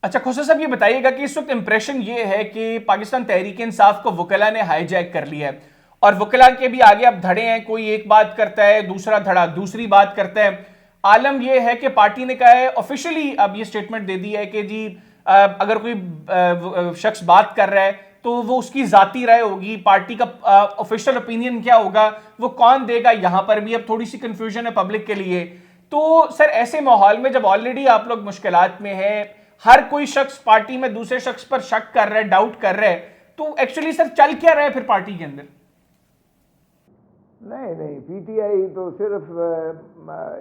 اچھا خسرو صاحب یہ بتائیے گا کہ اس وقت امپریشن یہ ہے کہ پاکستان تحریک انصاف کو وکلا نے ہائی جیک کر لیا ہے اور وکلا کے بھی آگے اب دھڑے ہیں، کوئی ایک بات کرتا ہے، دوسرا دھڑا دوسری بات کرتا ہے۔ عالم یہ ہے کہ پارٹی نے کہا ہے آفیشلی اب یہ سٹیٹمنٹ دے دی ہے کہ جی اگر کوئی شخص بات کر رہا ہے تو وہ اس کی ذاتی رائے ہوگی، پارٹی کا آفیشل اوپینین کیا ہوگا وہ کون دے گا، یہاں پر بھی اب تھوڑی سی کنفیوژن ہے پبلک کے لیے۔ تو سر ایسے ماحول میں جب آلریڈی آپ لوگ مشکلات میں ہیں، ہر کوئی شخص پارٹی میں دوسرے شخص پر شک کر رہا ہے، ڈاؤٹ کر رہا ہے، تو ایکچولی سر چل کیا رہا ہے پھر پارٹی کے اندر؟ نہیں، پی ٹی آئی تو صرف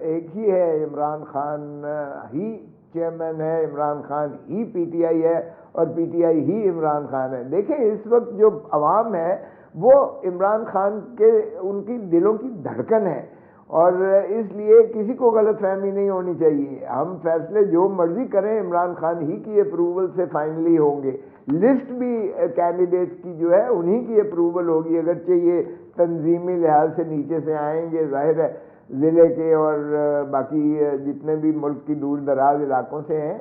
ایک ہی ہے، عمران خان ہی چیئرمین ہے، عمران خان ہی پی ٹی آئی ہے اور پی ٹی آئی ہی عمران خان ہے۔ دیکھیں اس وقت جو عوام ہے وہ عمران خان کے ان کی دلوں کی دھڑکن ہے، اور اس لیے کسی کو غلط فہمی نہیں ہونی چاہیے۔ ہم فیصلے جو مرضی کریں عمران خان ہی کی اپروول سے فائنلی ہوں گے، لسٹ بھی کینڈیڈیٹس کی جو ہے انہی کی اپروول ہوگی، اگرچہ یہ تنظیمی لحاظ سے نیچے سے آئیں گے، ظاہر ہے ضلع کے اور باقی جتنے بھی ملک کی دور دراز علاقوں سے ہیں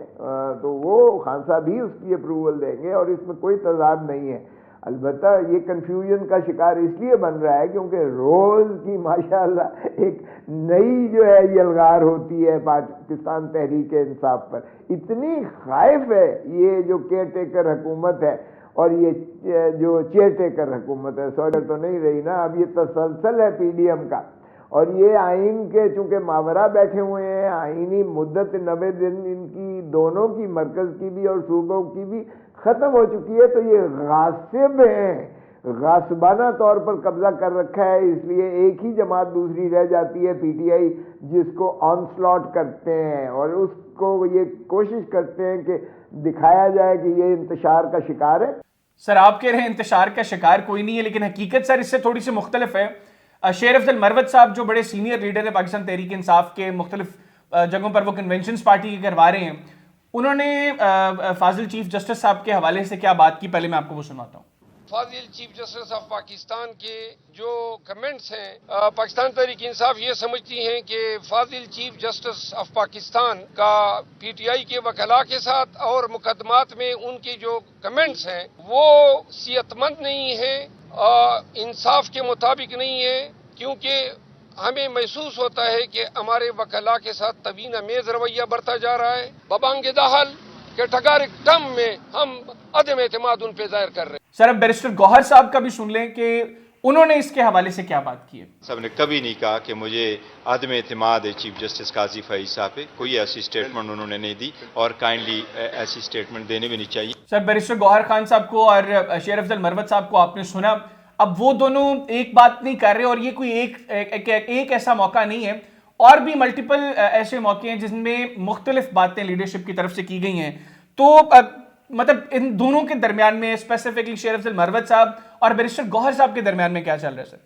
تو وہ خان صاحب ہی اس کی اپروول دیں گے، اور اس میں کوئی تضاد نہیں ہے۔ البتہ یہ کنفیوژن کا شکار اس لیے بن رہا ہے کیونکہ روز کی ماشاءاللہ ایک نئی جو ہے یلغار ہوتی ہے پاکستان تحریک انصاف پر۔ اتنی خائف ہے یہ جو کیئر ٹیکر حکومت ہے اور یہ جو چیئر ٹیکر حکومت ہے، سوگر تو نہیں رہی نا، اب یہ تسلسل ہے پی ڈی ایم کا، اور یہ آئین کے چونکہ ماورا بیٹھے ہوئے ہیں، آئینی مدت 90 دن ان کی دونوں کی، مرکز کی بھی اور صوبوں کی بھی ختم ہو چکی ہے، تو یہ غاصب ہیں، غاصبانہ طور پر قبضہ کر رکھا ہے، اس لیے ایک ہی جماعت دوسری رہ جاتی ہے پی ٹی آئی، جس کو آن سلاٹ کرتے ہیں اور اس کو یہ کوشش کرتے ہیں کہ دکھایا جائے کہ یہ انتشار کا شکار ہے۔ سر آپ کہہ رہے ہیں انتشار کا شکار کوئی نہیں ہے، لیکن حقیقت سر اس سے تھوڑی سی مختلف ہے۔ شیر افضل مروت صاحب جو بڑے سینئر لیڈر ہیں پاکستان تحریک انصاف کے، مختلف جگہوں پر وہ کنونشنز پارٹی کے کروا رہے ہیں، انہوں نے فاضل چیف جسٹس صاحب کے حوالے سے کیا بات کی، پہلے میں آپ کو وہ سناتا ہوں۔ فاضل چیف جسٹس آف پاکستان کے جو کمنٹس ہیں، پاکستان تحریک انصاف یہ سمجھتی ہیں کہ فاضل چیف جسٹس آف پاکستان کا پی ٹی آئی کے وکلاء کے ساتھ اور مقدمات میں ان کی جو کمنٹس ہیں وہ صحت مند نہیں ہیں، انصاف کے مطابق نہیں ہے، کیونکہ ہمیں محسوس ہوتا ہے کہ ہمارے وکلاء کے ساتھ توہین آمیز رویہ برتا جا رہا ہے، ببانگ دہل کہ ٹھگارک ٹم میں ہم عدم اعتماد ان پہ ظاہر کر رہے ہیں۔ سر اب بیرسٹر گوہر صاحب کا بھی سن لیں کہ انہوں نے اس کے حوالے سے کیا بات کی ہے۔ صاحب نے کبھی نہیں کہا کہ مجھے عدم اعتماد ہے چیف جسٹس قاضی فیض صاحب پہ، کوئی ایسی سٹیٹمنٹ انہوں نے نہیں دی اور کائنڈلی ایسی سٹیٹمنٹ دینے بھی نہیں چاہیے۔ سر بیرسٹر گوہر خان صاحب کو اور شیر افضل مروت صاحب کو آپ نے سنا، اب وہ دونوں ایک بات نہیں کر رہے اور یہ کوئی ایک ایسا موقع نہیں ہے، اور بھی ملٹیپل ایسے موقع ہیں جن میں مختلف باتیں لیڈرشپ کی طرف سے کی گئی ہیں، تو مطلب ان دونوں کے درمیان میں اسپیسیفکلی شیر افضل مروت صاحب اور بیرسٹر گوہر صاحب کے درمیان میں کیا چل رہا ہے سر؟